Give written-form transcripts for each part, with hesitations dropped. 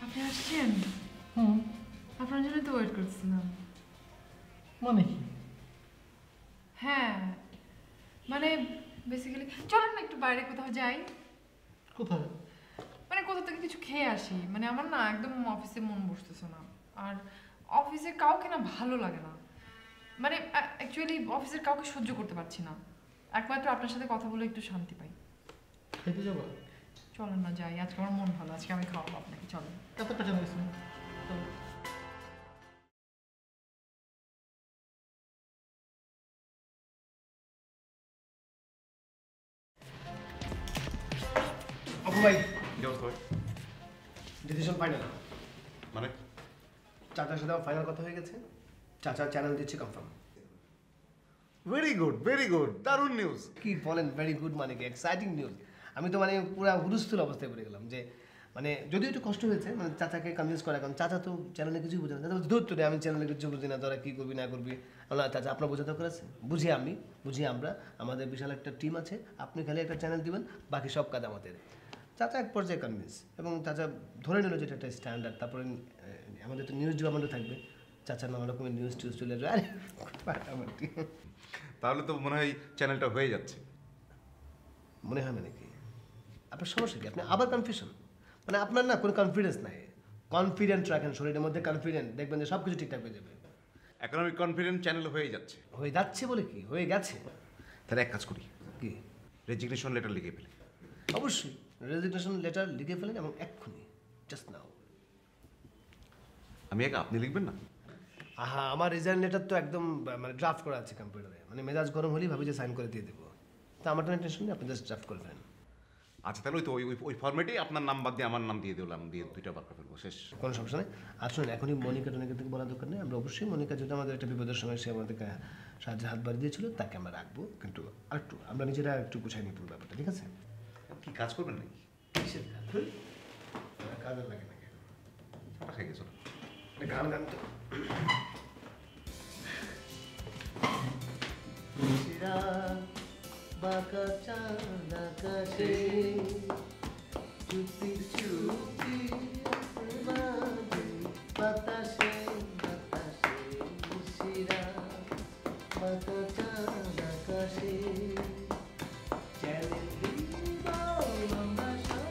আপনি আসছেন? আপনার জন্য তো ওয়েট করছিলাম। মানে কি? হ্যাঁ, মানে বেসিক্যালি চলেন না একটু বাইরে কোথাও যাই। কোথায়? মানে কোথা থেকে কিছু খেয়ে আসি। মানে আমার না একদম অফিসে মন বসতেছে না। আর অফিসে কাউকে না ভালো লাগে না। মানে অ্যাকচুয়ালি অফিসের কাউকে সহ্য করতে পারছি না। একমাত্র আপনার সাথে কথা বলে একটু শান্তি পাই। খেতে যাবো? চলেন না যাই, আজকে আমার মন ভালো, আজকে আমি খাওয়াবো আপনাকে, চলেন। এত টাকা নিয়েছি। আপু ভাই, জোস ভাই ডিসিশন ফাইনাল। মানে চাচার সাথে আমার ফাইনাল কথা হয়ে গেছে। চাচার চ্যানেল দিচ্ছে কনফার্ম। ভেরি গুড, দারুণ নিউজ। কি বলেন ভেরি গুড, মানে কি এক্সাইটিং নিউজ। আমি তো মানে পুরো হুলস্থুল অবস্থায় পড়ে গেলাম যে মানে যদিও একটু কষ্ট হয়েছে মানে চাচাকে কনভিন্স করা, কারণ চাচা তো চ্যানেলে কিছুই বোঝে না। চাচা দূর তো আমি চ্যানেলে কিছু বুঝি না, তোরা কী করবি না করবি। না চাচা আপনার বোঝা দরকার আছে, বুঝি আমরা, আমাদের বিশাল একটা টিম আছে, আপনি খালি একটা চ্যানেল দিবেন, বাকি সব কাজ আমাদের। চাচা এক পর্যায়ে কনভিন্স এবং চাচা ধরে নিল যেটা একটা স্ট্যান্ডার্ড। তারপরে আমাদের তো নিউজ ডিপার্টমেন্টও থাকবে, চাচার নানা রকমের নিউজ টিউজ চলে যাবে। আরে ফাটাফাটি। তাহলে তো মনে হয় চ্যানেলটা হয়ে যাচ্ছে। মনে হয় মানে কি? আপনার সমস্যা কি? আপনি আবার কনফিউশন, মানে আপনার না কোনো কনফিডেন্স নাই। কনফিডেন্ট রাখেন, শরীরের মধ্যে কনফিডেন্ট, দেখবেন যে সব কিছু ঠিকঠাক হয়ে যাবে। এখন আমি কনফিডেন্ট চ্যানেল হয়ে যাচ্ছে। হয়ে যাচ্ছে বলে কি, হয়ে গেছে। তাহলে এক কাজ করি, কি? রেজিগনেশন লেটার লিখে ফেলি। অবশ্যই রেজিগনেশন লেটার লিখে ফেলেন এবং এক্ষুনি, জাস্ট নাও। আমি এক আপনি লিখবেন না? আহা, আমার রিজাইন লেটার তো একদম মানে ড্রাফট করা আছে কম্পিউটারে, মানে মেজাজ গরম হলেই ভাবি যে সাইন করে দিয়ে দেবো। তো আমার তো টেনশন নেই, আপনি জাস্ট ড্রাফট করে ফেলেন। আচ্ছা তাহলে ওই তো ওই ফর্মেটেই আপনার নাম বাদ দিয়ে আমার নাম দিয়ে দিলাম, দিয়ে দুইটা বার করে ফেলবো, শেষ। কোনো সমস্যা নেই। আর শুনুন, এখনই মনিকা টনিকা থেকে বলার দরকার নেই। আমরা অবশ্যই মনিকা যদি আমাদের একটা বিপদের সময় সে আমাদেরকে সাহায্যের হাত বাড়িয়ে দিয়েছিল, তাকে আমরা রাখবো, কিন্তু আরেকটু আমরা নিজেরা একটু গুছাই নিই পুরো ব্যাপারটা, ঠিক আছে? কি কাজ করবেন নাকি? কিসের কাজ? কাজের লাগে নাকি? ওটা খেয়ে গেছো। গান গান তো বাঁকা চাঁদ আকাশে চুপি চুপি বাতাসে বাতাসে শিরা বাঁকা চাঁদ আকাশে চ্যানেল দিব আমরা সব।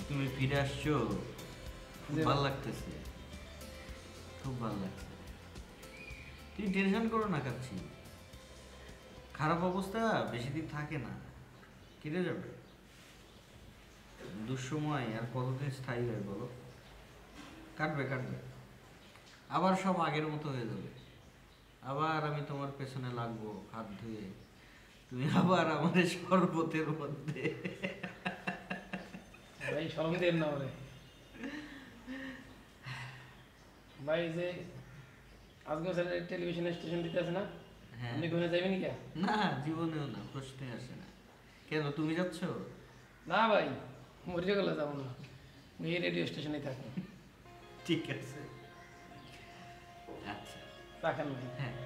তুমি ফিরে আসছো, খুব ভালো লাগতেছে, খুব ভালো লাগছে। তুমি টেনশন করো না কাচ্ছি, খারাপ অবস্থা বেশি দিন থাকে না, কেটে যাবে। দুঃসময় আর কতদিন স্থায়ী হয় বলো? কাটবে কাটবে, আবার সব আগের মতো হয়ে যাবে। আবার আমি তোমার পেছনে লাগবো হাত ধুয়ে, তুমি আবার আমাদের শরবতের মধ্যে। ভাই শরম দেন না ওরে ভাই। যে আজকে স্যার টেলিভিশন স্টেশন দিতে আছে না, হ্যাঁ। আপনি ঘুরে যাবেন কি? না, জীবনেও না, প্রশ্নই আসে না। কেন, তুমি যাচ্ছ? না ভাই, মরে গেলে যাবো না, এই রেডিও স্টেশনে থাকবো। ঠিক আছে, আচ্ছা, রাখেন ভাই। হ্যাঁ।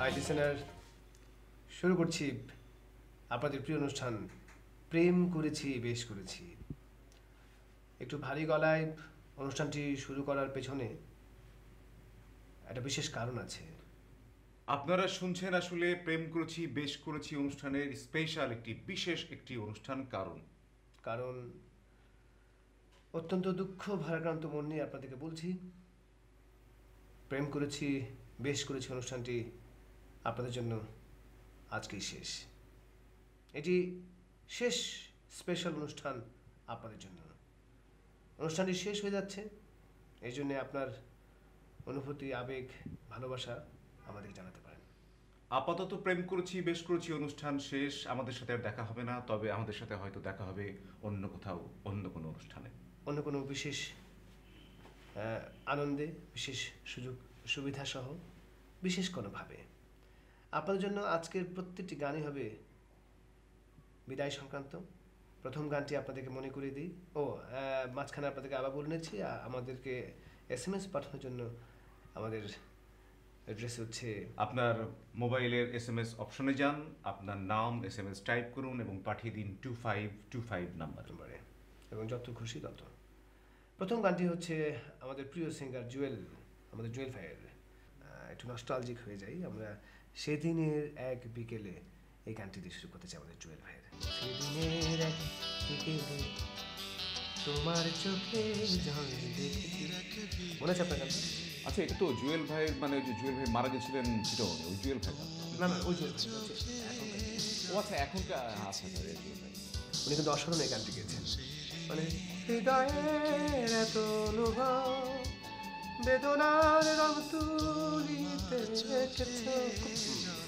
হাই লিসেনার, শুরু করছি আপনাদের প্রিয় অনুষ্ঠান প্রেম করেছি বেশ করেছি। একটু ভারী গলায় অনুষ্ঠানটি শুরু করার পেছনে একটা বিশেষ কারণ আছে। আপনারা শুনছেন আসলে প্রেম করেছি বেশ করেছি অনুষ্ঠানের স্পেশাল বিশেষ একটি অনুষ্ঠান। কারণ অত্যন্ত দুঃখ ভারাক্রান্ত মন নিয়ে আপনাদেরকে বলছি, প্রেম করেছি বেশ করেছি অনুষ্ঠানটি আপনাদের জন্য আজকেই শেষ। এটি শেষ স্পেশাল অনুষ্ঠান আপনাদের জন্য। অনুষ্ঠানটি শেষ হয়ে যাচ্ছে, এই জন্যে আপনার অনুভূতি, আবেগ, ভালোবাসা আমাদের জানাতে পারেন। আপাতত প্রেম করেছি বেশ করেছি অনুষ্ঠান শেষ। আমাদের সাথে আর দেখা হবে না, তবে আমাদের সাথে হয়তো দেখা হবে অন্য কোথাও, অন্য কোনো অনুষ্ঠানে, অন্য কোনো বিশেষ আনন্দে, বিশেষ সুযোগ সুবিধা সহ, বিশেষ কোনোভাবে। আপনাদের জন্য আজকের প্রত্যেকটি গানই হবে বিদায় সংক্রান্ত। প্রথম গানটি আপনাদেরকে মনে করিয়ে দিই। মাঝখানে আপনাদেরকে আবার বলে নিচ্ছি, আমাদেরকে SMS পাঠানোর জন্য আমাদের অ্যাড্রেস হচ্ছে, আপনার মোবাইলের SMS অপশনে যান, আপনার নাম SMS টাইপ করুন এবং পাঠিয়ে দিন 2525 নাম্বারে, এবং যত খুশি তত। প্রথম গানটি হচ্ছে আমাদের প্রিয় সিঙ্গার জুয়েল, আমাদের জুয়েল ভাইয়ের। একটু নস্টালজিক হয়ে যাই আমরা। সেদিনের এক বিকেলে এই গানটি দিয়ে শুরু করতে চাই আমাদের জুয়েল ভাইয়ের। সেদিনের এক বিকেলে তোমার চোখে জল দেখেছি, মনে আছে আপনার গানটা? আচ্ছা, এটা তো জুয়েল ভাইয়ের, মানে ওই যে জুয়েল ভাই মারা গেছিলেন চিটগাঁয়ে, ওই জুয়েল ভাই? না ওই জুয়েল ভাই হচ্ছে ও আচ্ছা, এখনকার। আচ্ছা, জুয়েল ভাই উনি কিন্তু অসাধারণ এই গানটি গেয়েছেন। মানে হৃদয়ের এত অনুভব, বেদনার রং তুলিতে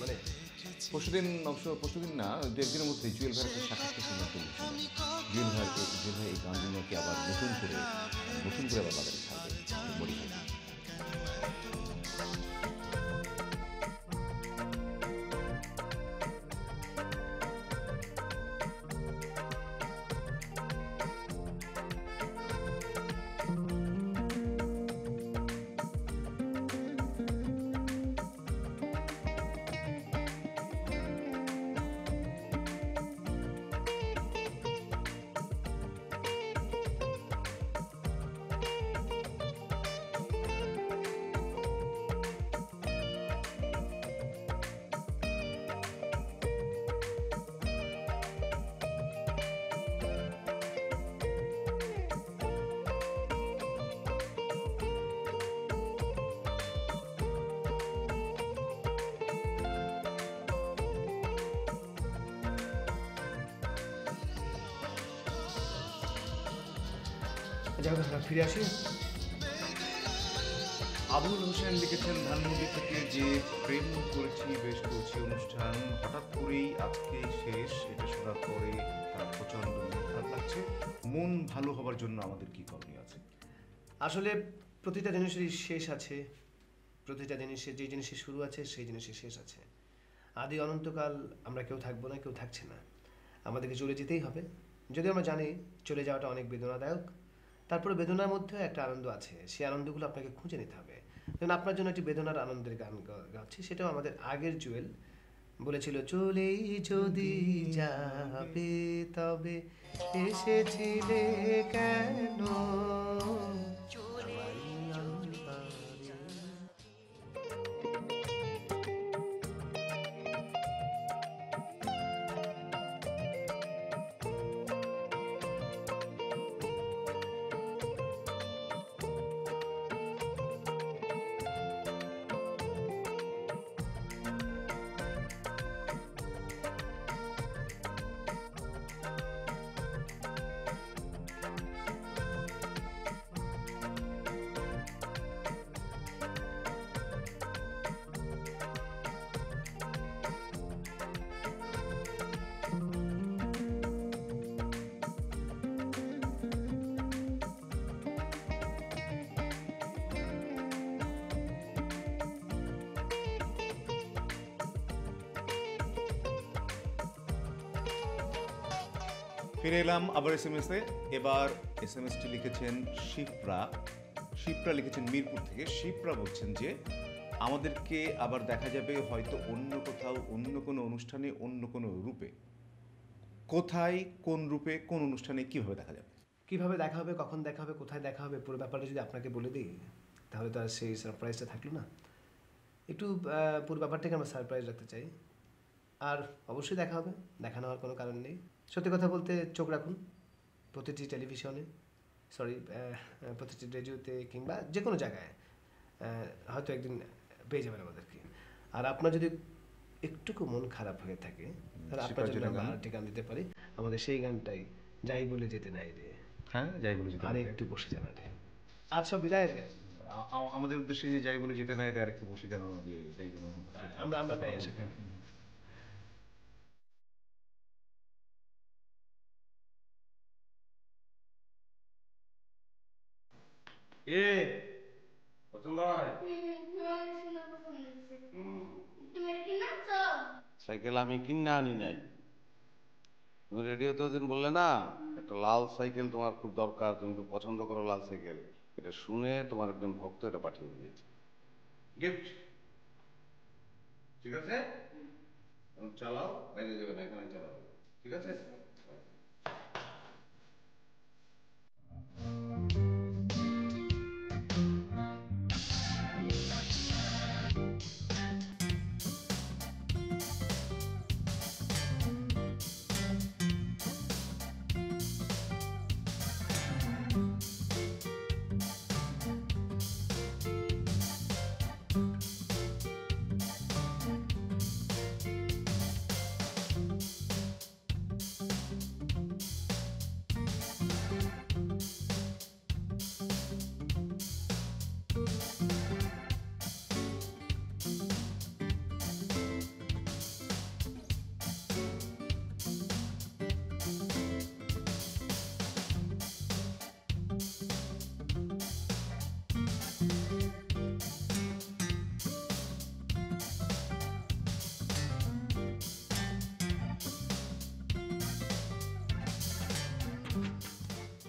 মানে পরশুদিন না, দু একদিনের মধ্যে জুয়েল ভাইয়ের একটা সাক্ষাৎকার শুনলাম টেলিভিশনে। জুয়েল ভাই এই গানগুলোকে আবার নতুন করে আবার বাজারে ছাড়বে, মডিফাই করে। যাই হোক, ফিরে আসি। আবুল হোসেন লিখেছেন ধানমন্ডি থেকে যে প্রেম করেছি বেশ করেছি অনুষ্ঠান হঠাৎ করেই আজকে শেষ। এটা শোনার পরে তার প্রচণ্ড মন খারাপ লাগছে। মন ভালো হবার জন্য আমাদের কি করণীয় আছে? আসলে প্রতিটা জিনিসেরই শেষ আছে, প্রতিটা জিনিসের যে জিনিসের শুরু আছে সেই জিনিসের শেষ আছে। আদি অনন্তকাল আমরা কেউ থাকবো না, কেউ থাকছে না, আমাদেরকে চলে যেতেই হবে। যদিও আমরা জানি চলে যাওয়াটা অনেক বেদনাদায়ক, তারপরে বেদনার মধ্যেও একটা আনন্দ আছে, সেই আনন্দগুলো আপনাকে খুঁজে নিতে হবে। যেমন আপনার জন্য একটি বেদনার আনন্দের গান গাচ্ছি, সেটাও আমাদের আগের জুয়েল বলেছিল, চলেই যদি যাবে তবে এসেছিলে কেন ফিরে এলাম আবার এসএমএস-এ। এবার এসএমএসটি লিখেছেন শিপ্রা। শিপ্রা লিখেছেন মিরপুর থেকে। শিপ্রা বলছেন যে আমাদেরকে আবার দেখা যাবে হয়তো অন্য কোথাও, অন্য কোনো অনুষ্ঠানে, অন্য কোনো রূপে। কোথায়, কোন রূপে, কোন অনুষ্ঠানে, কিভাবে দেখা যাবে? কিভাবে দেখা হবে, কখন দেখা হবে, কোথায় দেখা হবে, পুরো ব্যাপারটা যদি আপনাকে বলে দিই তাহলে তো আর সেই সারপ্রাইজটা থাকলো না। একটু পুরো ব্যাপারটাকে আমরা সারপ্রাইজ রাখতে চাই। আর অবশ্যই দেখা হবে, দেখা নেওয়ার কোনো কারণ নেই। সত্যি কথা বলতে চোখ রাখুন প্রতিটি টেলিভিশনে, প্রতিটি রেডিওতে কিংবা যে কোনো জায়গায় হয়তো একদিন পেয়ে যাবেন আমাদেরকে। আর আপনার যদি একটুকু মন খারাপ হয়ে থাকে তাহলে আপনার জন্য আমরা আরেকটি গান দিতে পারি, আমাদের সেই গানটাই, যাই বলে যেতে নাই রে। হ্যাঁ, যাই বলে যেতে আর একটু বসে জানা রে। আর সব বিদায়ের গান। আমাদের উদ্দেশ্যে যে যাই বলে যেতে নাই, আর একটু বসে জানানো দিয়ে যাই জন্য আমরা তাই আসি। সাইকেল আমি কিনে আনি নাই। তুমি রেডিওতে ওদিন বললে না একটা লাল সাইকেল তোমার খুব দরকার, তুমি খুব পছন্দ করো লাল সাইকেল। এটা শুনে তোমার একজন ভক্ত এটা পাঠিয়ে দিয়েছে গিফট। ঠিক আছে, চালাও, বাইরে যাবে না, এখানে চালাও। ঠিক আছে।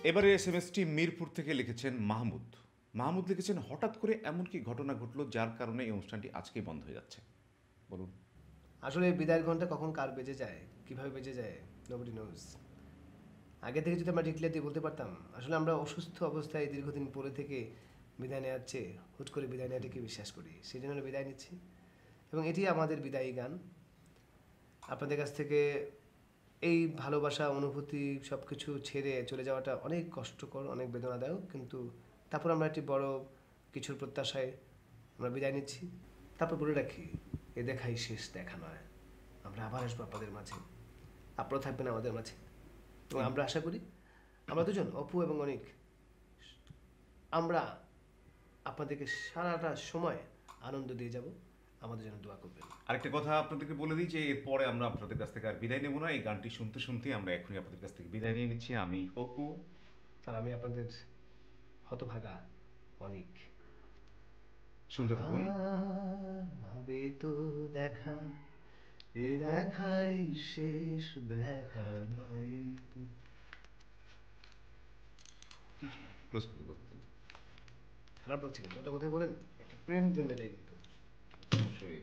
এবারে এসএমএসটি মিরপুর থেকে লিখেছেন মাহমুদ। মাহমুদ লিখেছেন হঠাৎ করে এমন কি ঘটনা ঘটলো যার কারণে এই অনুষ্ঠানটি আজকেই বন্ধ হয়ে যাচ্ছে, বলুন। আসলে বিদায়ের ঘন্টা কখন কার বেজে যায়, কিভাবে বেজে যায়, নোবডি নোজ। আগে থেকে যদি আমরা ডিক্লেয়ার দিয়ে বলতে পারতাম, আসলে আমরা অসুস্থ অবস্থায় দীর্ঘদিন পরে থেকে বিদায় নেওয়ার চেয়ে হুট করে বিদায় নেওয়াটাকে বিশ্বাস করি, সেই জন্য বিদায় নিচ্ছি। এবং এটি আমাদের বিদায়ী গান। আপনাদের কাছ থেকে এই ভালোবাসা, অনুভূতি সব কিছু ছেড়ে চলে যাওয়াটা অনেক কষ্টকর, অনেক বেদনাদায়ক, কিন্তু তারপর আমরা একটি বড় কিছুর প্রত্যাশায় আমরা বিদায় নিচ্ছি। তারপর বলে রাখি, এ দেখাই শেষ দেখা নয়, আমরা আবার আসবো আপনাদের মাঝে, আপনারা থাকবেন আমাদের মাঝে। এবং আমরা আশা করি আমরা দুজন, অপু এবং অনিক, আমরা আপনাদেরকে সারাটা সময় আনন্দ দিয়ে যাব। আমাদের জন্য দোয়া করবেন। আরেকটা কথা আপনাদেরকে বলে দিই যে এরপরে আমরা আপনাদের কাছ থেকে আর বিদায় নেব না। এই গানটি শুনতে শুনতে আমরা এখনই আপনাদের কাছ থেকে বিদায় নিয়ে নিচ্ছি। আমি অপু, আর আমি আপনাদের হতভাগা অনিক। শুনতে থাকুন। হবে তো দেখা, এ দেখাই শেষ দেখা নয়। খারাপ লাগছে কেন? ওটা কোথায় বলেন? একটা প্রেম জন্য যাই দিত। অবশ্যই।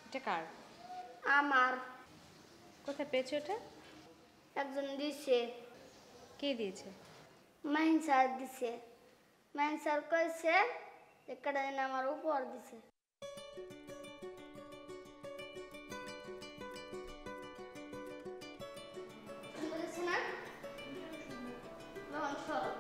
এটা কার? আমার কোথায় পেয়েছো এটা? একজন দিছে, কে দিয়েছে? মাহিন স্যার দিছে। মাহিন স্যার কইছে একটা দিন আমার উপহার দিছে। বুঝেছ না? বাবা, সরো।